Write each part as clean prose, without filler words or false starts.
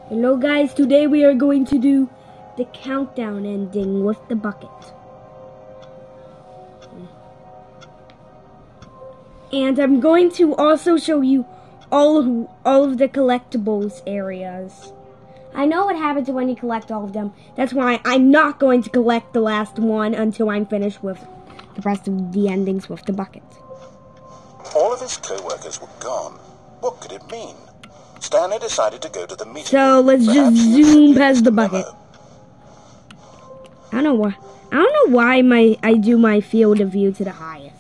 Hello guys, today we are going to do the countdown ending with the bucket. And I'm going to also show you all of the collectibles areas. I know what happens when you collect all of them. That's why I'm not going to collect the last one until I'm finished with the rest of the endings with the bucket. All of his co-workers were gone. What could it mean? Stanley decided to go to the meeting. So let's just zoom past the bucket. I don't know why I do my field of view to the highest.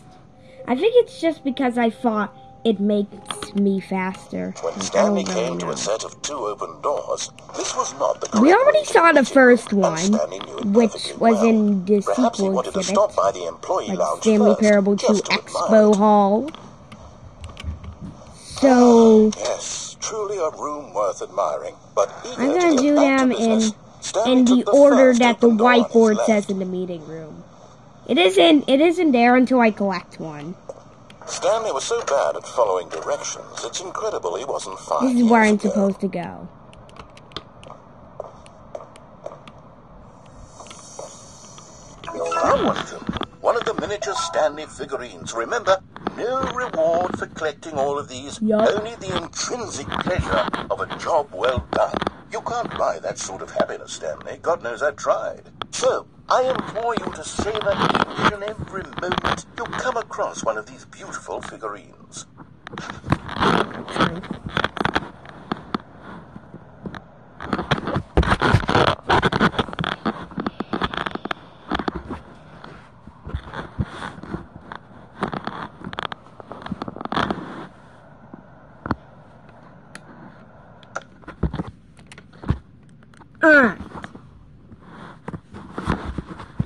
I think it's just because I thought it makes me faster. When Stanley came to a set of 2 open doors, this was not the correct We already saw the first and one, Stanley knew it which perfectly was well. in the Perhaps he sequel wanted to exhibit, stop by the employee like lounge Stanley first, Parable 2 just to Expo admire. Hall. So Yes, truly a room worth admiring. But I'm gonna do them in the order that the whiteboard says in the meeting room. It isn't there until I collect one. Stanley was so bad at following directions, it's incredible he wasn't 5 This is years where I'm ago. supposed to go. Found one of them. One of the miniature Stanley figurines. Remember, no reward for collecting all of these. Yup. Only the intrinsic pleasure of a job well done. You can't buy that sort of happiness, Stanley. God knows I've tried. So, I implore you to savor each and every moment you come across one of these beautiful figurines.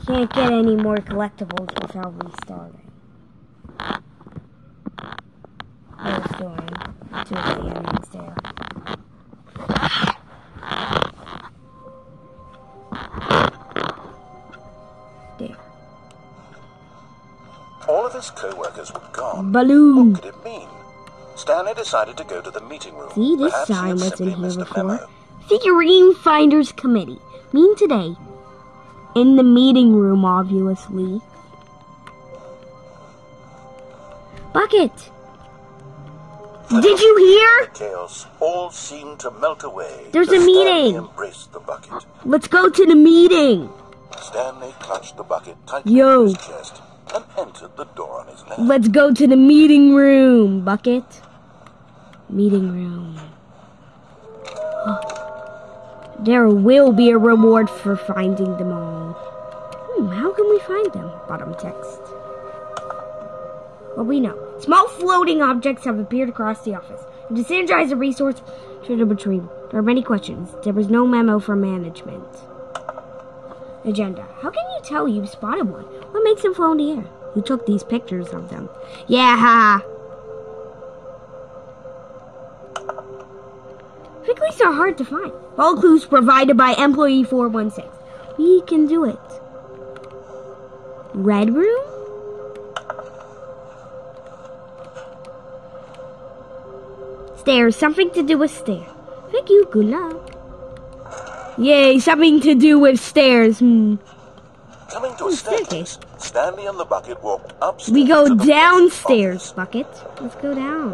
Can't get any more collectibles without restarting. I was doing 2 of the endings there. There. All of his co-workers were gone. Balloon. What could it mean? Stanley decided to go to the meeting room. See, this Perhaps he sign had was simply in here missed a before. memo. Figurine Finders Committee. Meeting today. In the meeting room, obviously. Bucket! Did you hear? The chaos all seemed to melt away. There's as a Stanley meeting. embraced the bucket. Let's go to the meeting. Stanley clutched the bucket tightly Yo. to his chest and entered the door on his left. Let's go to the meeting room, Bucket. Meeting room. There will be a reward for finding them all. How can we find them? Bottom text. Well, we know. Small floating objects have appeared across the office. To synergize a resource should retrieve. There are many questions. There was no memo from management. Agenda. How can you tell you've spotted one? What makes them float in the air? Who took these pictures of them? Yeah. Pickles are hard to find. All clues provided by employee 416. We can do it. Red room? Stairs. Something to do with stairs. Thank you. Good luck. Yay, something to do with stairs. Coming to a staircase, Stanley and the bucket walked upstairs. We go to the downstairs, Bucket. Let's go down.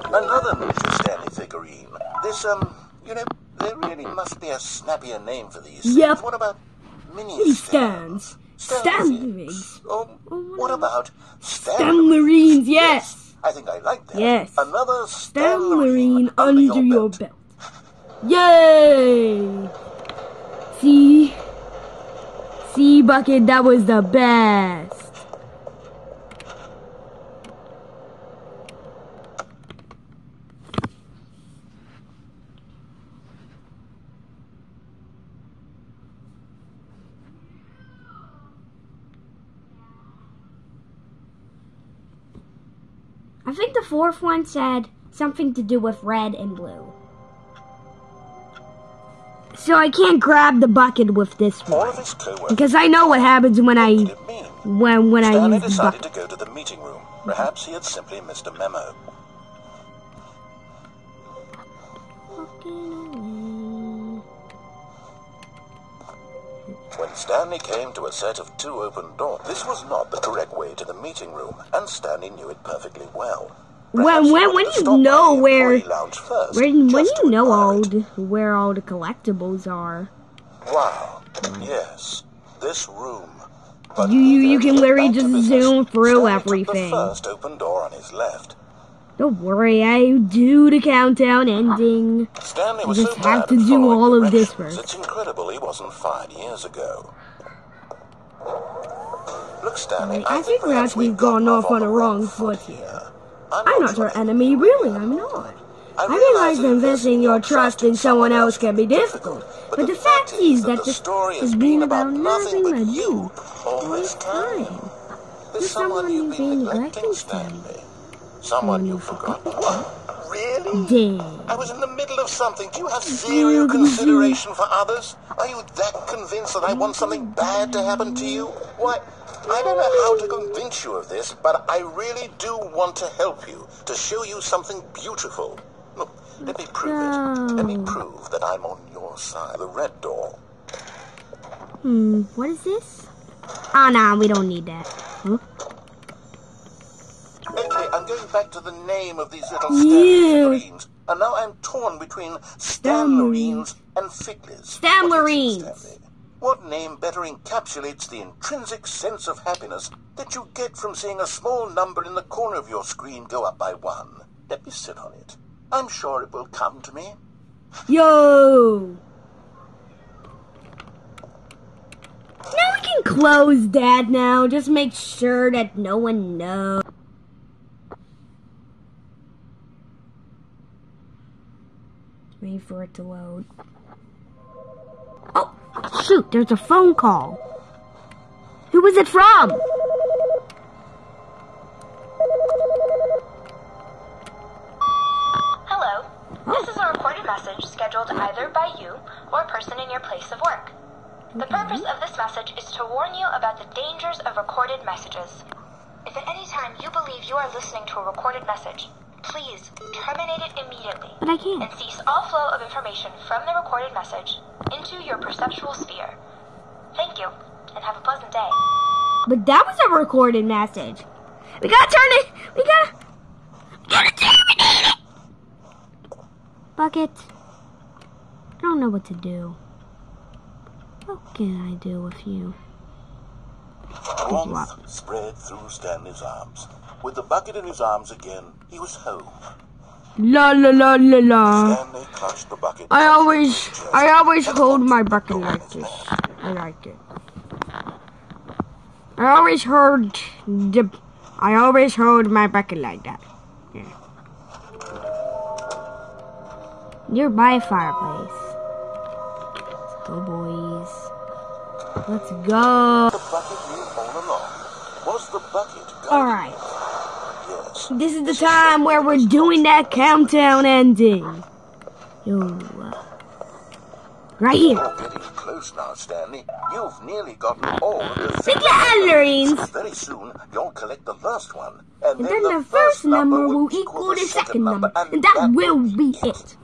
Another miniature Stanley figurine. This, there really must be a snappier name for these. Yep. What about mini stands? Stanleys. Or what about Stanlerines, yes. I think I like that. Yes. Another Stanlerine under your belt. Yay! See, Bucket, that was the best. I think the 4th one said something to do with red and blue. So I can't grab the bucket with this one. Because I know what happens when I use the decided bucket. to go to the meeting room. Perhaps he had simply missed a memo. Stanley came to a set of 2 open doors. This was not the correct way to the meeting room, and Stanley knew it perfectly well. When you know where all the collectibles are. Wow. Yes. This room. But you can literally just zoom through everything. The first open door on his left. Don't worry, I do the countdown ending. Stanley was just so have bad to at do following all of this directions, first. It's incredible he wasn't fired years ago. Look, Stanley, I think perhaps we've gone off on the wrong foot here. I'm not your enemy, really, I'm not. I realize that investing your trust in someone else can be difficult, but the fact is that the story has been about nothing but you all this time. There's someone you've been neglecting, Stanley. Someone you've forgotten. Really? Damn. I was in the middle of something. Do you have zero consideration for others? Are you that convinced that I want something bad to happen to you? Why, I don't know how to convince you of this, but I really do want to help you, to show you something beautiful. Look, let me prove it. Let me prove that I'm on your side. The red door. What is this? Oh, no, we don't need that. Huh? Okay, I'm going back to the name of these little Stanley figurines. And now I'm torn between Stanlerines and Figleys. Stanlerines! What name better encapsulates the intrinsic sense of happiness that you get from seeing a small number in the corner of your screen go up by 1? Let me sit on it. I'm sure it will come to me. Yo! Now we can close that now. Just make sure that no one knows. Wait for it to load. Oh, shoot, there's a phone call. Who was it from? Hello. This is a recorded message scheduled either by you or a person in your place of work. The purpose of this message is to warn you about the dangers of recorded messages. If at any time you believe you are listening to a recorded message, please terminate it immediately. But I can't. And cease all flow of information from the recorded message into your perceptual sphere. Thank you, and have a pleasant day. But that was a recorded message. We gotta turn it. We gotta terminate it. Bucket. I don't know what to do. What can I do with you? Warmth spread through Stanley's arms. With the bucket in his arms again, he was home. La la la la la. Stanley clutched the bucket. I always hold my bucket like this. I like it. I always hold my bucket like that. Yeah. Nearby a fireplace. Let's go, boys. Let's go. The bucket knew all along. Was the bucket guiding Alright. Yes. This is the time where we're doing that countdown ending. Yo. Right here. You're getting close now, Stanley. You've nearly gotten all of the Figurines. Very soon, you'll collect the last one. And then the first number will equal the second number. And that will be it.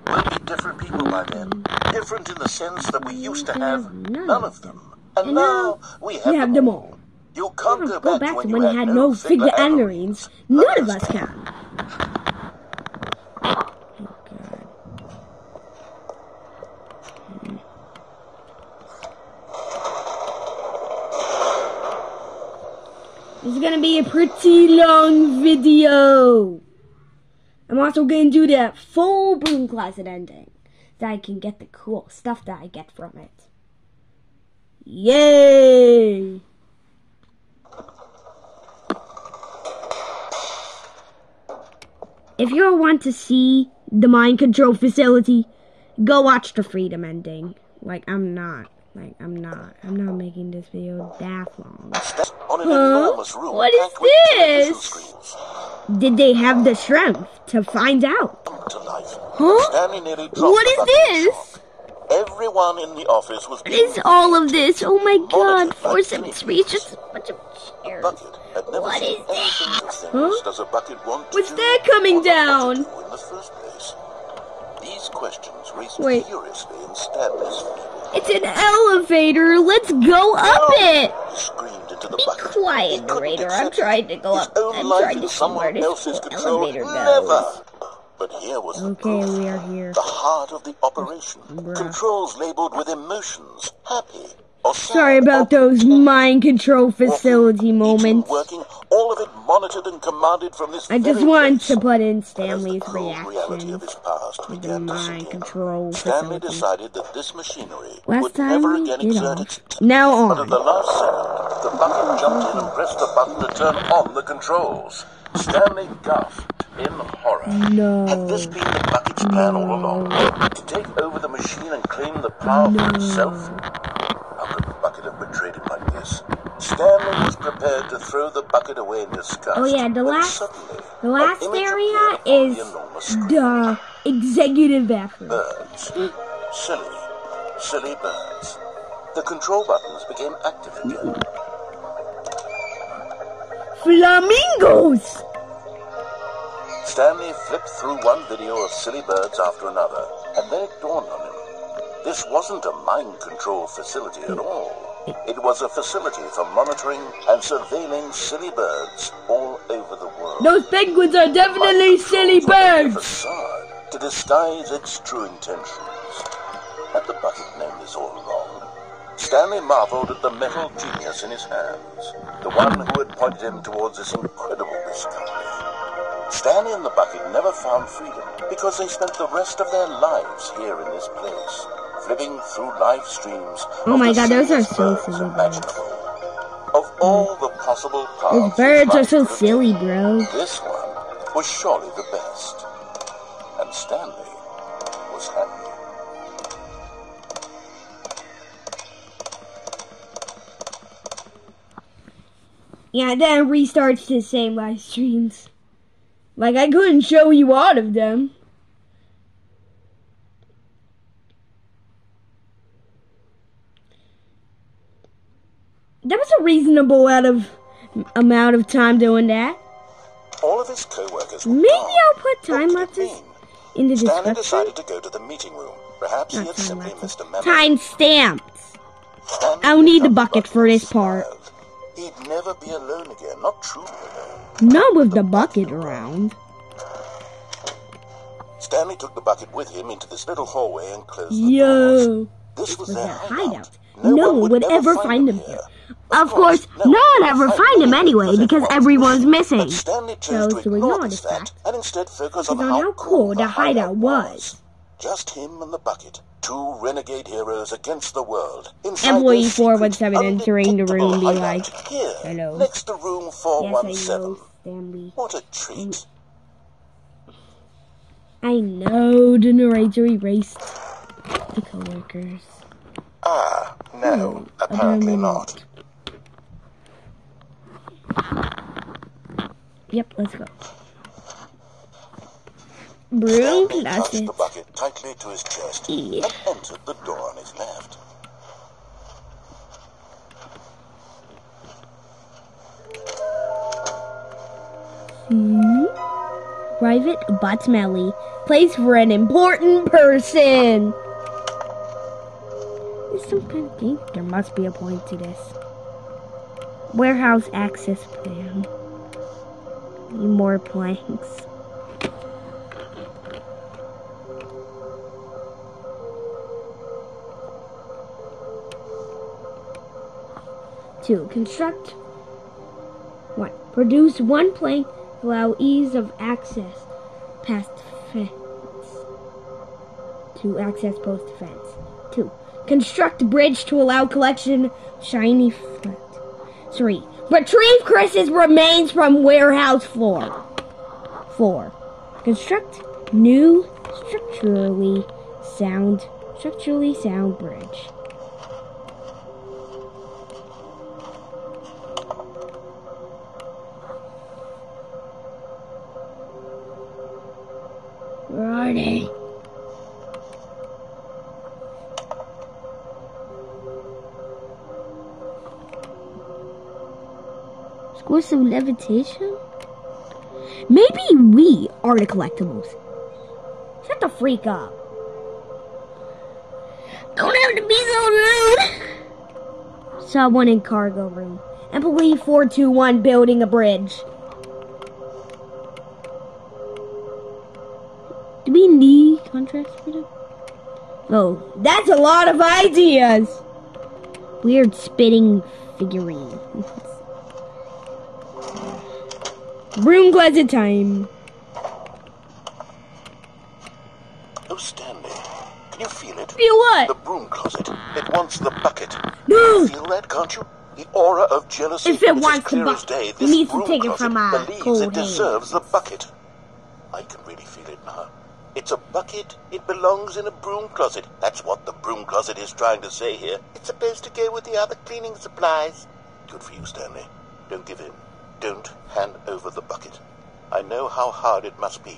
We'll be different people by then. Different in the sense that we used to have none of them. And now we have them all. You can't go back to when you had no figurines. None of us can. This is gonna be a pretty long video. I'm also gonna do the full Broom Closet ending, so I can get the cool stuff that I get from it. Yay! If you want to see the mind control facility, go watch the Freedom ending. I'm not making this video that long. Huh? What is this? Did they have the strength to find out? Huh? What is this? Everyone in the office was. What is all of this? Oh my god, 473 is just a bunch of chairs. What is this? Huh? What's that coming down? These questions raced Wait. furiously in Stanley's feet. It's an elevator. Let's go up it. He screamed into the Be bucket. quiet, He couldn't narrator. I'm accept trying to go his up. own I'm life trying in to see someone where this else's control. elevator goes. Never. But here was the Okay, proof. we are here. The heart of the operation. Bruh. Controls labeled with emotions. Happy or sad. Sorry about those content. mind control facility Walking, moments. eating, working, all of it monitored and commanded from this I just very wanted place. to put in And as the Stanley's cruel reality reaction of his past to the began to mind sink in, control Stanley facility. decided that this machinery Last would time, never again get exert off. its... Now But at on. the last second, the bucket jumped in and pressed the button to turn on the controls. Stanley gasped in horror. No. Had this been the bucket's plan all along? To take over the machine and claim the power for himself? How could the bucket have betrayed him like this? Stanley was prepared to throw the bucket away in disgust. Oh yeah, the when last suddenly, area an image appeared upon is the enormous screen. the executive bathroom. Birds. Silly birds. The control buttons became active again. Flamingos! Stanley flipped through one video of silly birds after another, and then it dawned on him. This wasn't a mind control facility at all. It was a facility for monitoring and surveilling silly birds all over the world. Those penguins are definitely silly Mind control was only a birds! facade to disguise its true intentions. Had the bucket known this all along? Stanley marveled at the metal genius in his hands, the one who had pointed him towards this incredible discovery. Stanley and the bucket never found freedom because they spent the rest of their lives here in this place, flipping through live streams. Oh my god, those are silliest so birds silly birds. imaginable. Of all the possible paths, Those birds are life so could have silly, taken, bro. this one was surely the best. And Stanley was happy. Yeah, then it restarts the same live streams. Like, I couldn't show you all of them. That was a reasonable amount of time doing that. All of his co-workers were Maybe gone. I'll put What time could it lapses mean? in the Stanley description. decided to go to the meeting room. Perhaps he Not had time simply lapses. missed a memo. Time stamps. Stanley I'll need picked the up bucket for and this part. smiled. He'd never be alone again, not truly alone. Not with the bucket around. Stanley took the bucket with him into this little hallway and closed the doors. Yo. This was Was their their hideout. hideout. No one would ever find him here. here. Of course, no one ever find him anyway because everyone's missing. But Stanley chose to ignore this fact and instead focus on how cool the hideout was. Just him and the bucket, two renegade heroes against the world. Inside Employee their 417 secret, entering the room be undetectable like, hideout. Here, hello. next to room Yes, I 417. know, Stanley. What a treat. I know the narrator erased the coworkers. Ah, no, apparently not. Yep, let's go. Broom Stanley touched closet. the bucket tightly to his chest Yeah. and entered the door on his left. Private but smelly. Place for an important person. There's some kind of thing. There must be a point to this. Warehouse access plan. Need more planks. Two, construct. One, produce one plank to allow ease of access past fence. To access post fence. Two, construct bridge to allow collection shiny flint. Three, retrieve Chris's remains from warehouse floor. Four, construct new structurally sound bridge. Running. Scores of levitation? Maybe we are the collectibles. Is that the freak up. Don't have to be so rude. Someone in cargo room. Employee 421 building a bridge. Do we need contracts for them? Oh, that's a lot of ideas. Weird spitting figurine. Broom closet time. Oh, Stanley, can you feel it? Feel what? The broom closet. It wants the bucket. No. Feel that, can't you? The aura of jealousy. If it is wants as clear the as day. bucket, This it needs to broom take it closet from our believes cold it deserves the bucket. I can really feel it now. It's a bucket. It belongs in a broom closet. That's what the broom closet is trying to say here. It's supposed to go with the other cleaning supplies. Good for you, Stanley. Don't give in. Don't hand over the bucket. I know how hard it must be,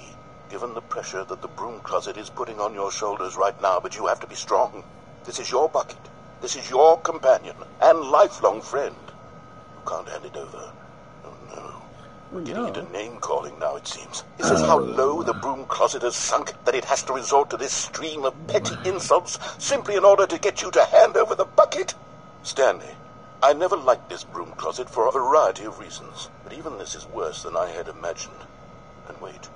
given the pressure that the broom closet is putting on your shoulders right now, but you have to be strong. This is your bucket. This is your companion and lifelong friend. You can't hand it over. Oh, no. We're getting into name-calling now, it seems. This is how low the broom closet has sunk, that it has to resort to this stream of petty insults simply in order to get you to hand over the bucket. Stanley, I never liked this broom closet for a variety of reasons, but even this is worse than I had imagined. And wait,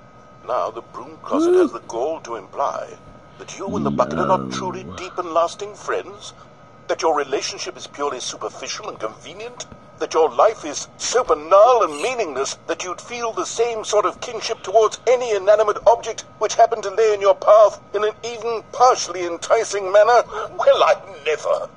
now the broom closet has the gall to imply that you and the bucket are not truly deep and lasting friends, that your relationship is purely superficial and convenient, that your life is so banal and meaningless that you'd feel the same sort of kinship towards any inanimate object which happened to lay in your path in an even partially enticing manner. Well, I'd never.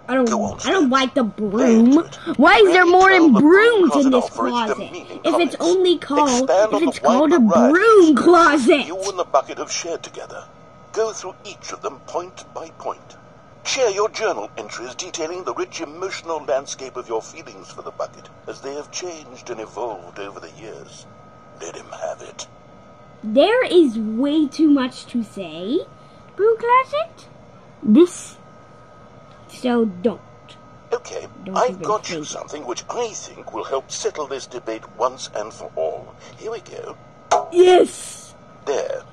I don't like the broom. Why is there more than brooms in this closet? If it's only called, a broom closet. You and the bucket have shared together. Go through each of them point by point. Share your journal entries detailing the rich emotional landscape of your feelings for the bucket as they have changed and evolved over the years. Let him have it. There is way too much to say. Broom closet? So don't. Okay, I've got you something which I think will help settle this debate once and for all. Here we go. Yes! There.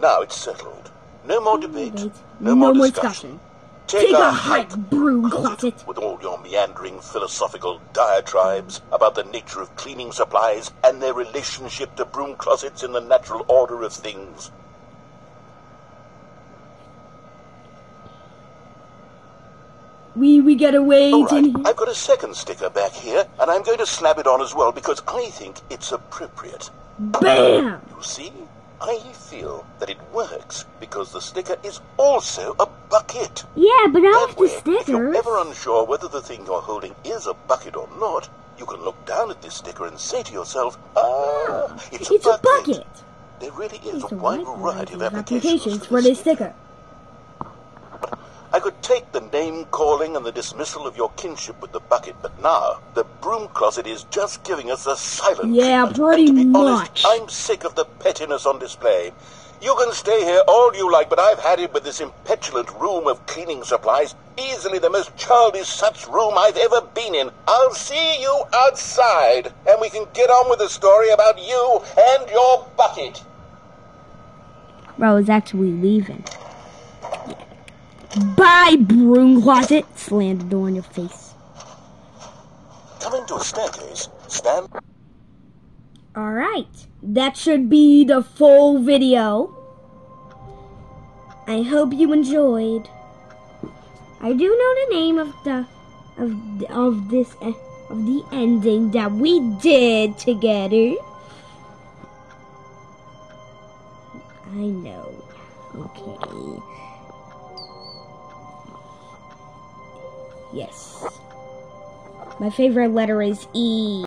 Now it's settled. No more debate. No more discussion. Take a hike, broom closet. With all your meandering philosophical diatribes about the nature of cleaning supplies and their relationship to broom closets in the natural order of things. We gotta wait. All right, I've got a second sticker back here, and I'm going to slap it on as well because I think it's appropriate. Bam! You see? I feel that it works because the sticker is also a bucket. Yeah, but not the If you're stickers. ever unsure whether the thing you're holding is a bucket or not, you can look down at this sticker and say to yourself, it's a bucket. There really is a wide variety of applications for this sticker. I could take the name-calling and the dismissal of your kinship with the bucket, but now the broom closet is just giving us a silent treatment. Pretty and to be much. honest, I'm sick of the pettiness on display. You can stay here all you like, but I've had it with this impetulant room of cleaning supplies. Easily the most childish such room I've ever been in. I'll see you outside, and we can get on with the story about you and your bucket. Bro, it's actually leaving. Bye, broom closet. Slam the door in your face. Coming to a staircase, stand. Alright, that should be the full video. I hope you enjoyed. I do know the name of the ending that we did together. I know. Okay. Yes. My favorite letter is E.